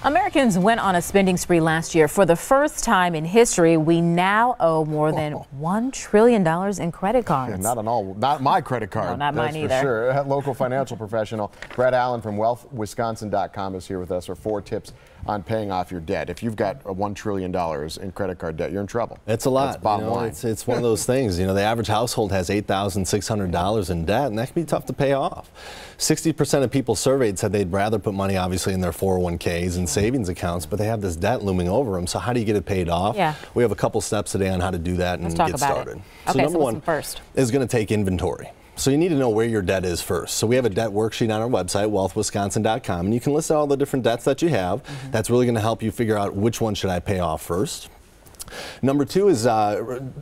Americans went on a spending spree last year. For the first time in history, we now owe more than $1 trillion in credit cards. Yeah, not my credit card. No, not mine either. That's for sure. Local financial professional Brett Allen from wealthwisconsin.com is here with us for 4 tips on paying off your debt. If you've got $1 trillion in credit card debt, you're in trouble. It's a lot. That's bottom line. It's one of those things. The average household has $8,600 in debt, and that can be tough to pay off. 60% of people surveyed said they'd rather put money, obviously, in their 401ks and savings accounts, but they have this debt looming over them. So how do you get it paid off? Yeah. We have a couple steps today on how to do that and get started. So number one first is going to take inventory. So you need to know where your debt is first. So we have a debt worksheet on our website, wealthwisconsin.com, and you can list all the different debts that you have. That's really going to help you figure out which one should I pay off first. Number 2 is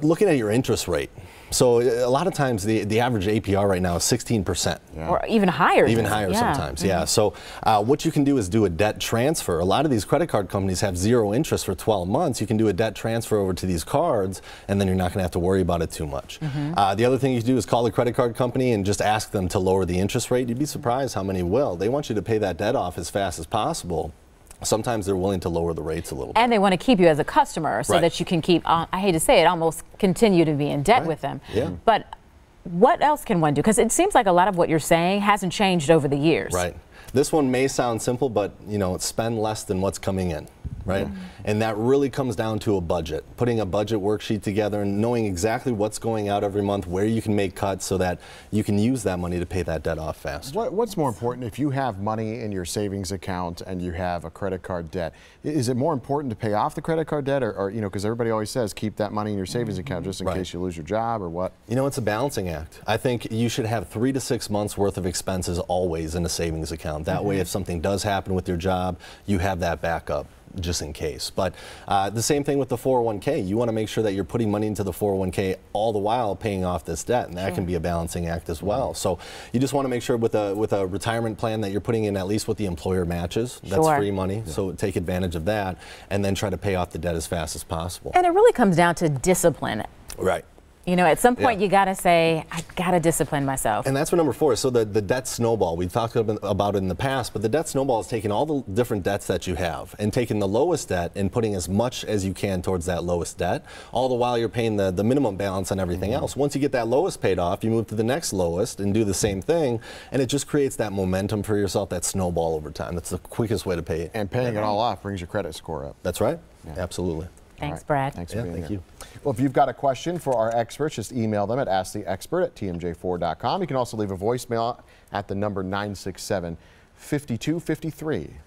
looking at your interest rate. So a lot of times the average APR right now is 16%. Yeah. Or even higher. Even higher sometimes, yeah. So what you can do is do a debt transfer. A lot of these credit card companies have 0 interest for 12 months. You can do a debt transfer over to these cards, and then you're not going to have to worry about it too much. The other thing you can do is call the credit card company and just ask them to lower the interest rate. You'd be surprised how many will. They want you to pay that debt off as fast as possible. Sometimes they're willing to lower the rates a little bit. And they want to keep you as a customer so that you can keep, I hate to say it, almost continue to be in debt with them. Yeah. But what else can one do? Because it seems like a lot of what you're saying hasn't changed over the years. Right. This one may sound simple, but spend less than what's coming in, right? And that really comes down to a budget. Putting a budget worksheet together and knowing exactly what's going out every month, where you can make cuts so that you can use that money to pay that debt off fast. What's more important, if you have money in your savings account and you have a credit card debt, is it more important to pay off the credit card debt or because everybody always says keep that money in your savings account just in case you lose your job or what? It's a balancing act. I think you should have 3 to 6 months worth of expenses always in a savings account. That way, if something does happen with your job, you have that backup just in case. But the same thing with the 401k. You want to make sure that you're putting money into the 401k all the while paying off this debt, and that can be a balancing act as well. So you just want to make sure with a retirement plan that you're putting in at least what the employer matches. That's free money, so take advantage of that, and then try to pay off the debt as fast as possible. And it really comes down to discipline. Right. At some point you got to say, I got to discipline myself. And that's what number 4 is. So the debt snowball, we've talked about it in the past, but the debt snowball is taking all the different debts that you have and taking the lowest debt and putting as much as you can towards that lowest debt, all the while you're paying the minimum balance on everything else. Once you get that lowest paid off, you move to the next lowest and do the same thing, and it just creates that momentum for yourself, that snowball over time. That's the quickest way to pay it. And paying it all off brings your credit score up. That's right. Absolutely. Thanks, Brad. Thanks for being here. Thank you. Well, if you've got a question for our experts, just email them at asktheexpert@tmj4.com. You can also leave a voicemail at the number 967-5253.